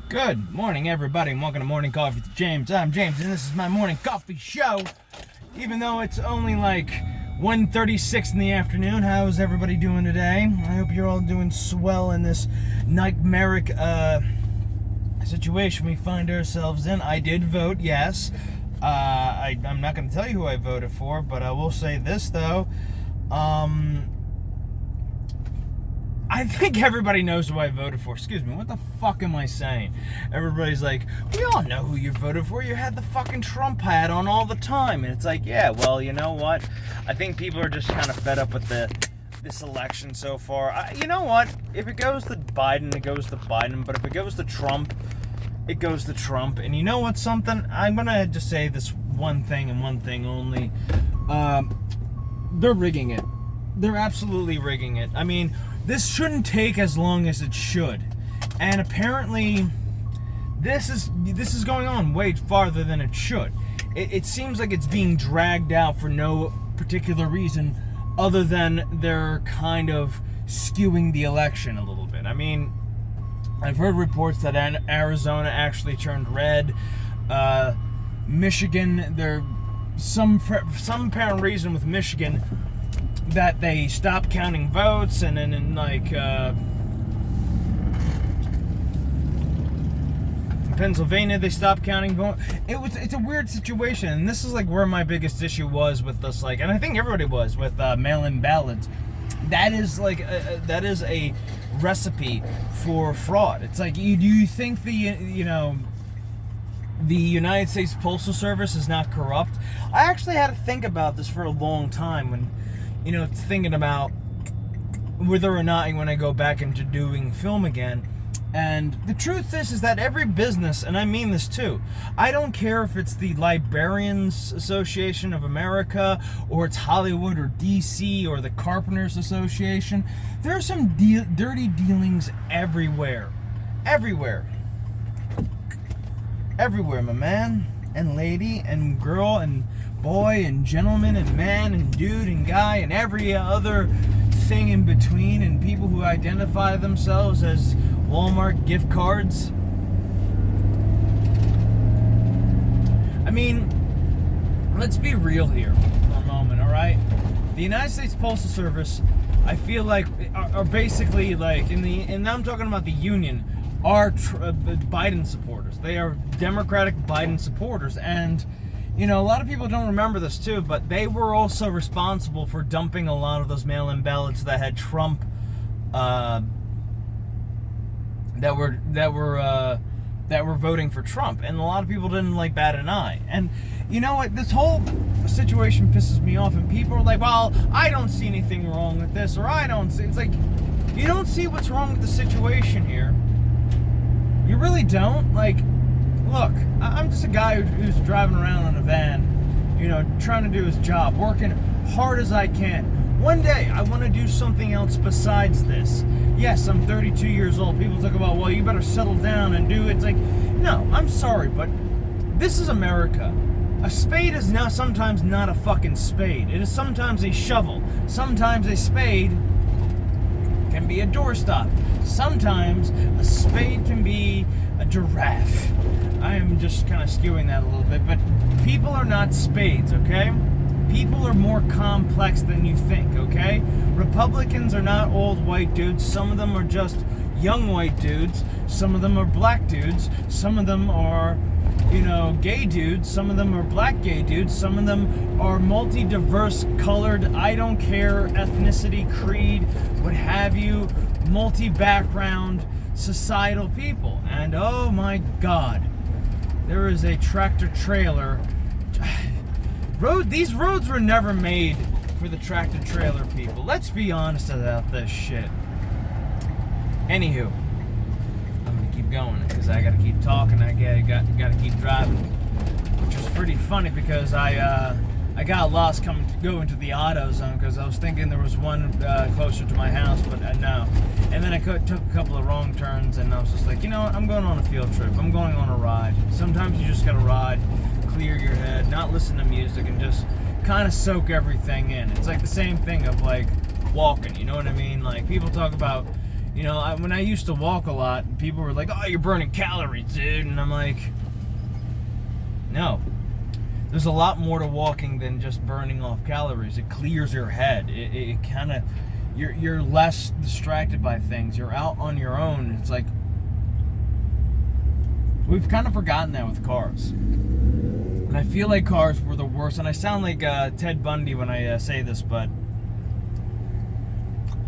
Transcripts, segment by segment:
Good morning, everybody, and welcome to Morning Coffee with James. I'm James, and this is my morning coffee show. Even though it's only like 1:36 in the afternoon, how's everybody doing today? I hope you're all doing swell in this nightmaric situation we find ourselves in. I did vote, yes. I'm not going to tell you who I voted for, but I will say this, though. I think everybody knows who I voted for. Excuse me, what the fuck am I saying? Everybody's like, we all know who you voted for. You had the fucking Trump hat on all the time. And it's like, yeah, well, you know what? I think people are just kind of fed up with this election so far. You know what? If it goes to Biden, it goes to Biden. But if it goes to Trump, it goes to Trump. And you know what's something? I'm going to just say this one thing and one thing only. They're rigging it. They're absolutely rigging it. I mean, this shouldn't take as long as it should. And apparently, this is going on way farther than it should. It seems like it's being dragged out for no particular reason other than they're kind of skewing the election a little bit. I mean, I've heard reports that Arizona actually turned red. Michigan, there's some apparent reason with Michigan that they stopped counting votes, and then in Pennsylvania they stopped counting votes. It's a weird situation, and this is like where my biggest issue was with this, and I think everybody was with mail-in ballots. That is that is a recipe for fraud. It's like, do you think the United States Postal Service is not corrupt? I actually had to think about this for a long time when thinking about whether or not when I go back into doing film again. And the truth is that every business, and I mean this too, I don't care if it's the Librarians Association of America, or it's Hollywood or DC, or the Carpenters Association. There are some dirty dealings everywhere. Everywhere, my man and lady and girl and boy and gentleman and man and dude and guy and every other thing in between, and people who identify themselves as Walmart gift cards. I mean, let's be real here for a moment, all right? The United States Postal Service, I feel like, are basically like, and I'm talking about the union, are Biden supporters. They are Democratic Biden supporters, and a lot of people don't remember this too, but they were also responsible for dumping a lot of those mail-in ballots that had Trump, that were voting for Trump, and a lot of people didn't bat an eye. And you know what? This whole situation pisses me off, and people are like, "Well, I don't see anything wrong with this," or "I don't see." It's like, you don't see what's wrong with the situation here. You really don't. Look, I'm just a guy who's driving around in a van, trying to do his job, working hard as I can. One day, I want to do something else besides this. Yes, I'm 32 years old. People talk about, well, you better settle down and do it. It's like, no, I'm sorry, but this is America. A spade is sometimes not a fucking spade. It is sometimes a shovel. Sometimes a spade can be a doorstop. Sometimes a spade can be a giraffe. I am just kind of skewing that a little bit, but people are not spades, okay? People are more complex than you think, okay? Republicans are not old white dudes. Some of them are just young white dudes. Some of them are black dudes. Some of them are, gay dudes. Some of them are black gay dudes. Some of them are multi-diverse, colored, I don't care, ethnicity, creed, what have you, multi-background, societal people. And oh my God, there is a tractor trailer. These roads were never made for the tractor trailer people. Let's be honest about this shit. Anywho, I'm gonna keep going because I gotta keep talking. I gotta keep driving, which was pretty funny because I got lost going to the auto zone because I was thinking there was one closer to my house, but no. And then I took a couple of wrong turns, and I was just like, I'm going on a field trip. I'm going on a ride. Sometimes you just gotta ride, clear your head, not listen to music, and just kind of soak everything in. It's like the same thing of walking, you know what I mean? People talk about, You know, when I used to walk a lot, people were like, "Oh, you're burning calories, dude," and I'm like, no. There's a lot more to walking than just burning off calories. It clears your head. It kind of, you're less distracted by things. You're out on your own. It's like, we've kind of forgotten that with cars. And I feel like cars were the worst. And I sound like Ted Bundy when I say this, but,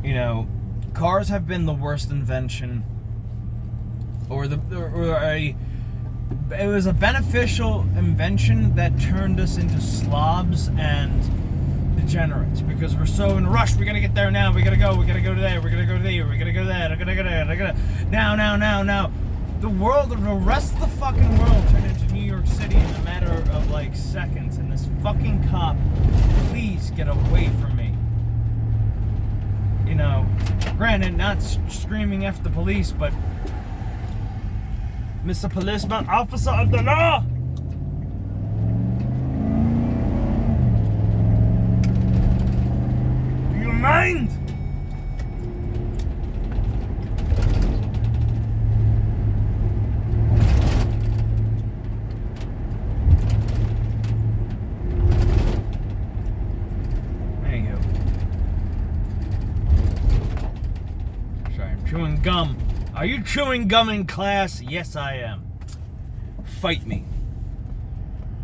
you know, cars have been the worst invention, it was a beneficial invention that turned us into slobs and degenerates because we're so in a rush. We gotta get there now. We gotta go there. We gotta go there. We gotta go there. Now. The rest of the fucking world turned into New York City in a matter of like seconds. And this fucking cop, please get away from me. You know, granted, not screaming F the police, but Mr. Policeman, officer of the law! Do you mind? There you go. Sorry, I'm chewing gum. Are you chewing gum in class? Yes, I am. Fight me,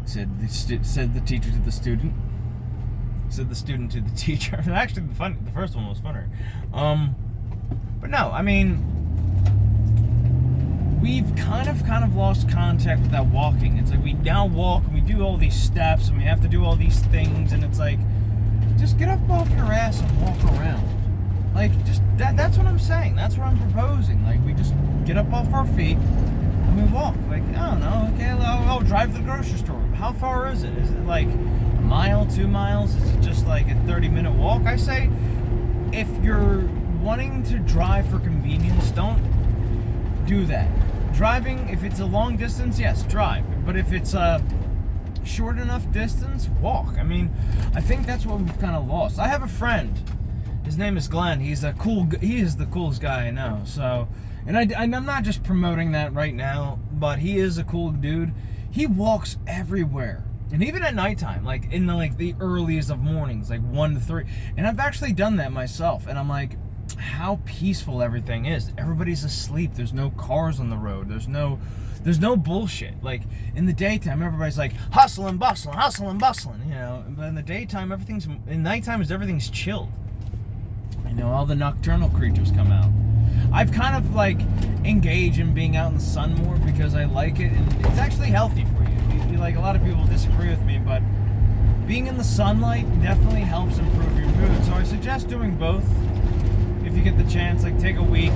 said the teacher to the student. Said the student to the teacher. Actually, the first one was funner. But no, I mean, we've kind of lost contact with that walking. It's like we now walk and we do all these steps and we have to do all these things, and it's like, just get up off your ass and walk around. Like, just that's what I'm saying. That's what I'm proposing. Like, we just get up off our feet and we walk. Like, I don't know. Okay, I'll drive to the grocery store. How far is it? Is it like a mile, 2 miles? Is it just like a 30-minute walk? I say, if you're wanting to drive for convenience, don't do that. Driving, if it's a long distance, yes, drive. But if it's a short enough distance, walk. I mean, I think that's what we've kind of lost. I have a friend. His name is Glenn. He is the coolest guy I know. So, and I'm not just promoting that right now, but he is a cool dude. He walks everywhere, and even at nighttime, like in the earliest of mornings, like 1 to 3. And I've actually done that myself, and I'm like, how peaceful everything is. Everybody's asleep. There's no cars on the road. There's no bullshit. Like in the daytime, everybody's like hustle and bustling, you know. But in the daytime, nighttime everything's chilled. You know, all the nocturnal creatures come out. I've kind of like engaged in being out in the sun more because I like it, and it's actually healthy for you. Like, a lot of people disagree with me, but being in the sunlight definitely helps improve your mood. So I suggest doing both if you get the chance. Like, take a week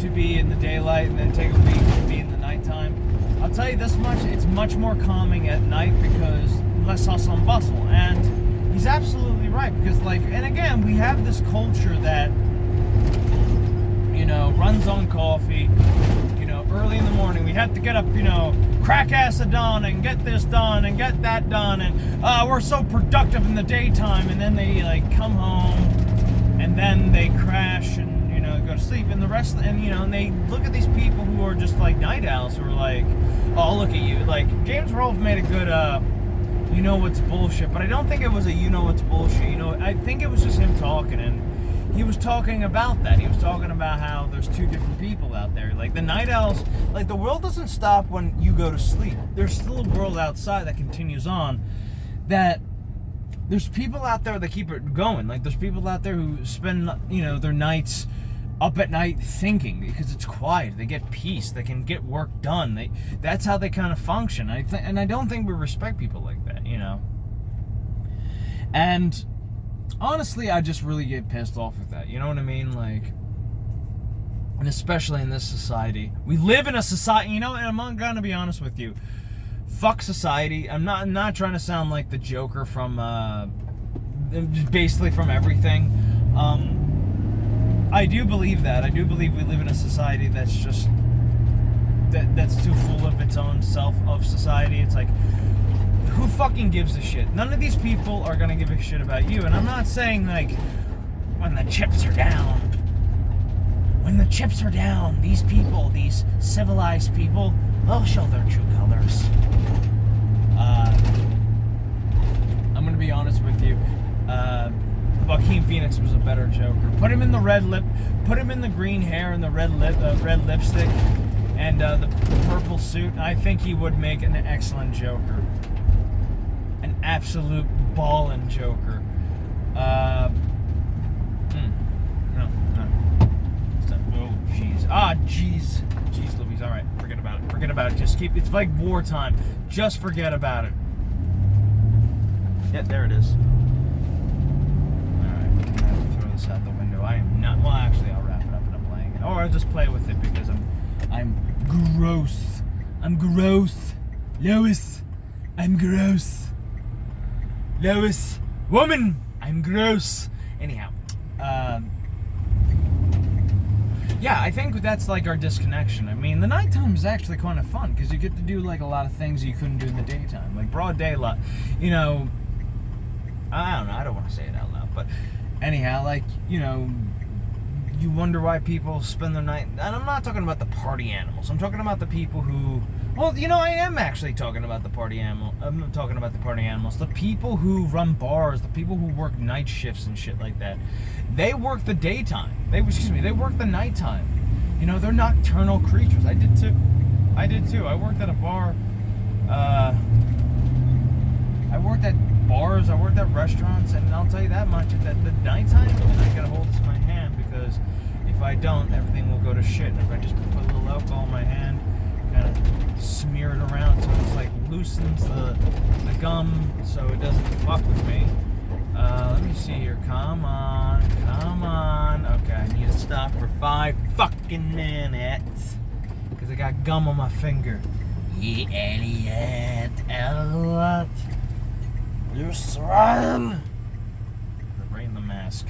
to be in the daylight and then take a week to be in the nighttime. I'll tell you this much, it's much more calming at night because less hustle and bustle. And he's absolutely right, because and again, we have this culture that, you know, runs on coffee. You know, early in the morning we have to get up, you know, crack acid on and get this done and get that done, and we're so productive in the daytime, and then they come home and then they crash and, you know, go to sleep, and the rest, and, you know, and they look at these people who are just like night owls, who are like, oh, look at you. Like, James Rolfe made a good you know what's bullshit, but I don't think it was a you know what's bullshit. You know, I think it was just him talking, and he was talking about that. He was talking about how there's two different people out there. Like, the night owls, like, the world doesn't stop when you go to sleep. There's still a world outside that continues on, that there's people out there that keep it going. Like, there's people out there who spend, you know, their nights up at night thinking, because it's quiet. They get peace. They can get work done. That's how they kind of function. And I don't think we respect people like that, you know. And honestly, I just really get pissed off with that. You know what I mean? Like, and especially in this society, we live in a society. You know, and I'm gonna be honest with you. Fuck society. I'm not trying to sound like the Joker from basically from everything. I do believe that. I do believe we live in a society that's just that's too full of its own self of society. It's like, who fucking gives a shit? None of these people are gonna give a shit about you. And I'm not saying like when the chips are down, when the chips are down, these people, these civilized people, they'll show their true colors. I'm going to be honest with you. Joaquin Phoenix was a better Joker. Put him in the red lip, put him in the green hair and the red lipstick and the purple suit. I think he would make an excellent Joker. An absolute ballin' Joker. No. Oh, jeez. Jeez. Jeez, Louise. All right, forget about it. Forget about it. Just keep. It's like wartime. Just forget about it. Yeah, there it is. All right, I'm gonna throw this out the window. I am not. Well, actually, I'll wrap it up and I'm playing it, or I'll just play with it because I'm gross. I'm gross. Lois, I'm gross. Lois, woman, I'm gross. Anyhow, yeah, I think that's like our disconnection. I mean, the nighttime is actually kind of fun because you get to do like a lot of things you couldn't do in the daytime, like broad daylight. You know, I don't know. I don't want to say it out loud, but anyhow, like, you know, you wonder why people spend their night. And I'm not talking about the party animals. I'm talking about the people who. Well, you know, I am actually talking about the party animal. I'm talking about the party animals. The people who run bars, the people who work night shifts and shit like that. They work the daytime. They work the nighttime. You know, they're nocturnal creatures. I did too. I worked at a bar. I worked at bars. I worked at restaurants, and I'll tell you that much: at the nighttime, I gotta hold this in my hand because if I don't, everything will go to shit. And if I just put a little alcohol in my hand, kind of smear it around so it's like loosens the gum so it doesn't fuck with me. Let me see here. Come on. Okay, I need to stop for 5 fucking minutes because I got gum on my finger. You idiot. Elliot. You're swine. Bring the mask.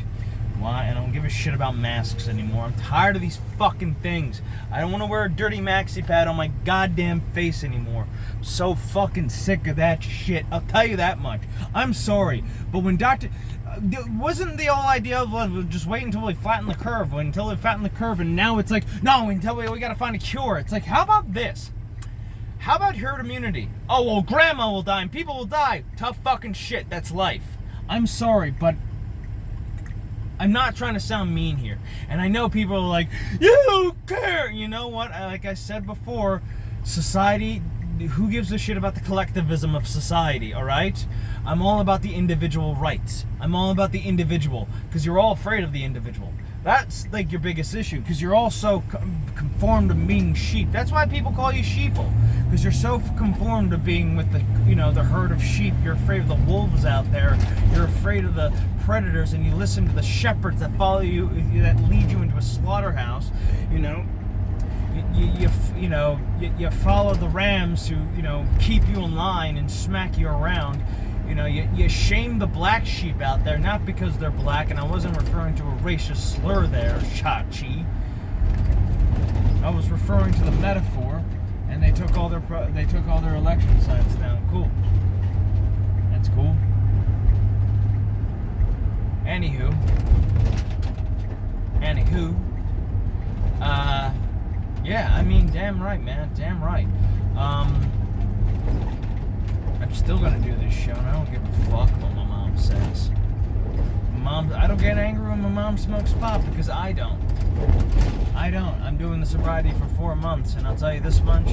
Why? I don't give a shit about masks anymore. I'm tired of these fucking things. I don't want to wear a dirty maxi pad on my goddamn face anymore. I'm so fucking sick of that shit. I'll tell you that much. I'm sorry, but when wasn't the whole idea of just wait until we flatten the curve, and now it's like, no, until we gotta find a cure. It's like, how about this? How about herd immunity? Oh, well, grandma will die and people will die. Tough fucking shit. That's life. I'm sorry, but I'm not trying to sound mean here. And I know people are like, you don't care. You know what? Like I said before, society, who gives a shit about the collectivism of society, all right? I'm all about the individual rights. I'm all about the individual because you're all afraid of the individual. That's like your biggest issue because you're all so conformed to being sheep. That's why people call you sheeple, because you're so conformed to being with the herd of sheep. You're afraid of the wolves out there. You're afraid of the predators, and you listen to the shepherds that follow you, that lead you into a slaughterhouse. You know, you follow the rams who keep you in line and smack you around. You know, you shame the black sheep out there, not because they're black, and I wasn't referring to a racist slur there, Chachi. I was referring to the metaphor, and they took all their election signs down. Cool. That's cool. Anywho, yeah, I mean, damn right, man, damn right. I'm still gonna do this show, and I don't give a fuck what my mom says. I don't get angry when my mom smokes pot because I don't. I'm doing the sobriety for 4 months, and I'll tell you this much: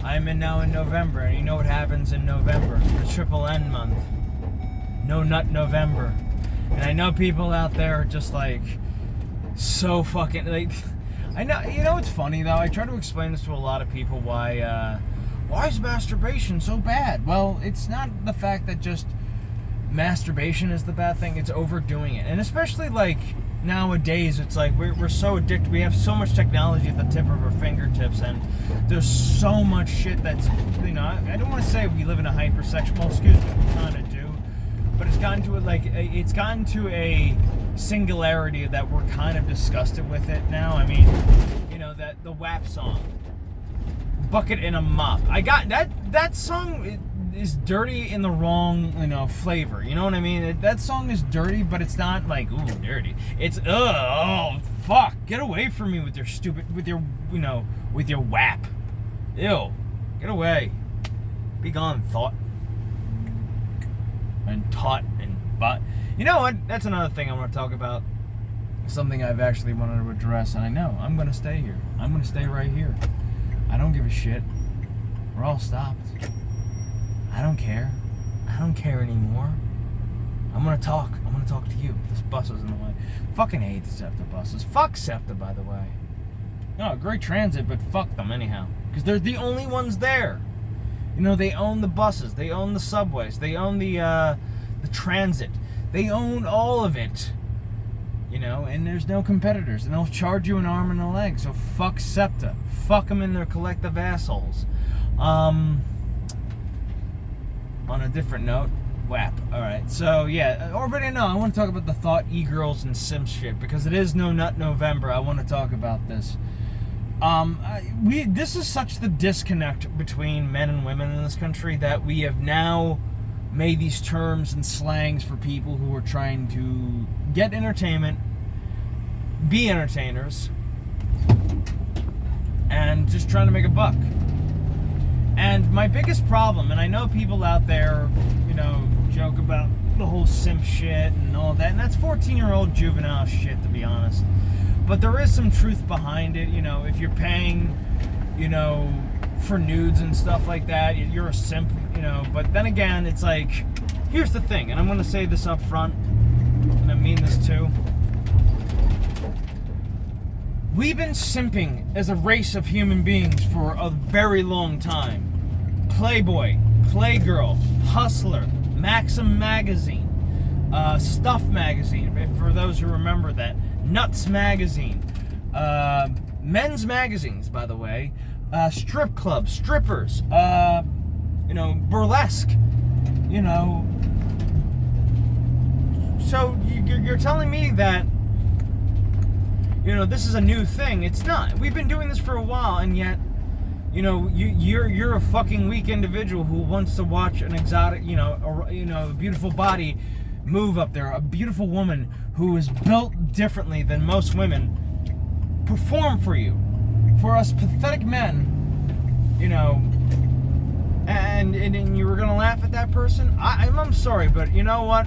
I'm now in November, and you know what happens in November? The triple N month. No Nut November. And I know people out there are just like so fucking like. I know. You know what's funny though? I try to explain this to a lot of people why is masturbation so bad? Well, it's not the fact that just masturbation is the bad thing. It's overdoing it, and especially like nowadays, it's like we're so addicted. We have so much technology at the tip of our fingertips, and there's so much shit that's I don't want to say we live in a hypersexual. Well, excuse me, we kind of do. But it's gotten to a singularity that we're kind of disgusted with it now. I mean, that the WAP song, Bucket in a Mop. I got that song is dirty in the wrong, flavor. You know what I mean? That song is dirty, but it's not like, ooh, dirty. It's, Fuck, get away from me with your WAP. Ew, get away. Be gone, thought. And taught and but. You know what? That's another thing I want to talk about. Something I've actually wanted to address, and I know I'm going to stay here. I'm going to stay right here. I don't give a shit. We're all stopped. I don't care. I don't care anymore. I'm going to talk. I'm going to talk to you. This bus is in the way. Fucking hate the SEPTA buses. Fuck SEPTA, by the way. No, great transit, but fuck them anyhow. Because they're the only ones there. You know, they own the buses. They own the subways. They own the transit. They own all of it. You know, and there's no competitors. And they'll charge you an arm and a leg. So fuck SEPTA. Fuck them in their collective assholes. On a different note, WAP. Alright, so yeah, already know. I want to talk about the thought e-girls and sim shit. Because it is No Nut November. I want to talk about this. This is such the disconnect between men and women in this country that we have now made these terms and slangs for people who are trying to get entertainment, be entertainers, and just trying to make a buck. And my biggest problem, and I know people out there, you know, joke about the whole simp shit and all that, and that's 14-year-old juvenile shit, to be honest. But there is some truth behind it. You know, if you're paying, you know, for nudes and stuff like that, you're a simp, you know. But then again, it's like, here's the thing, and I'm going to say this up front, and I mean this too. We've been simping as a race of human beings for a very long time. Playboy, Playgirl, Hustler, Maxim Magazine, Stuff Magazine, for those who remember that, Nuts Magazine, men's magazines, by the way, strip clubs, strippers, you know, burlesque, you know. So you're telling me that, you know, this is a new thing? It's not. We've been doing this for a while, and yet, you know, you're a fucking weak individual who wants to watch an exotic, you know, a beautiful body move up there, a beautiful woman who is built differently than most women perform for you. For us pathetic men, you know, and you were gonna laugh at that person? I'm sorry, but you know what?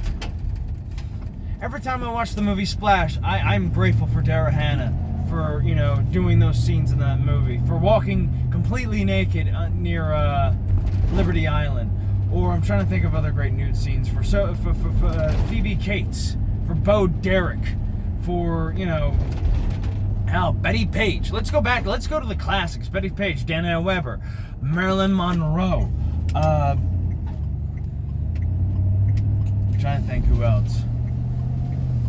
Every time I watch the movie Splash, I'm grateful for Dara Hannah for, you know, doing those scenes in that movie, for walking completely naked near Liberty Island. Or I'm trying to think of other great nude scenes for Phoebe Cates, for Bo Derek, for, you know, Betty Page. Let's go back. Let's go to the classics. Betty Page, Danielle Weber, Marilyn Monroe. I'm trying to think who else.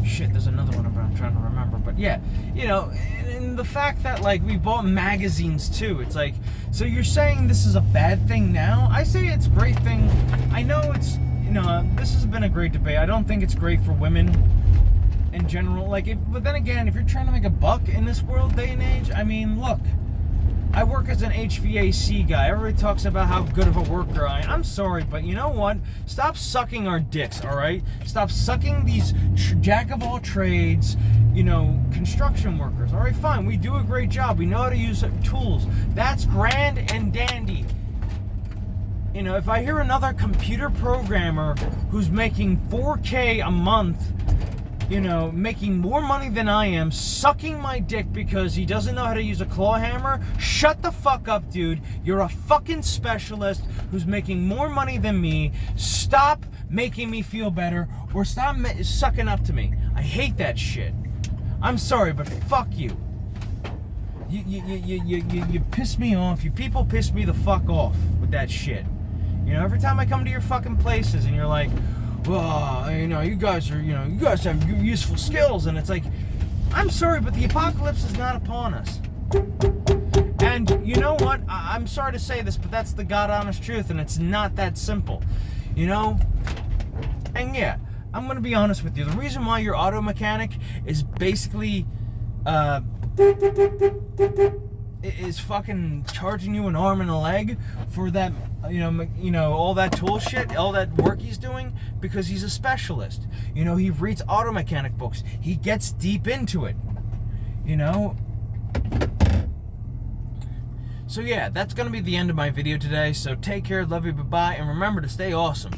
Shit, there's another one I'm trying to remember. But yeah, you know, and the fact that, like, we bought magazines too. It's like, so you're saying this is a bad thing now? I say it's a great thing. I know it's, you know, this has been a great debate. I don't think it's great for women in general. Like, but then again, if you're trying to make a buck in this world, day and age, I mean, look, I work as an HVAC guy. Everybody talks about how good of a worker I am. I'm sorry, but you know what? Stop sucking our dicks, all right? Stop sucking these jack-of-all-trades, you know, construction workers. All right, fine. We do a great job. We know how to use tools. That's grand and dandy. You know, if I hear another computer programmer who's making $4K a month, you know, making more money than I am, sucking my dick because he doesn't know how to use a claw hammer, shut the fuck up, dude. You're a fucking specialist who's making more money than me. Stop making me feel better, or stop sucking up to me. I hate that shit. I'm sorry, but fuck you. You piss me off. You people piss me the fuck off with that shit. You know, every time I come to your fucking places and you're like, well, you know, you guys have useful skills, and it's like, I'm sorry, but the apocalypse is not upon us. And you know what? I'm sorry to say this, but that's the God honest truth, and it's not that simple. You know? And yeah, I'm gonna be honest with you. The reason why your auto mechanic is basically is fucking charging you an arm and a leg for that, you know, all that tool shit, all that work he's doing, because he's a specialist. You know, he reads auto mechanic books. He gets deep into it. You know? So yeah, that's going to be the end of my video today. So take care, love you, bye-bye, and remember to stay awesome.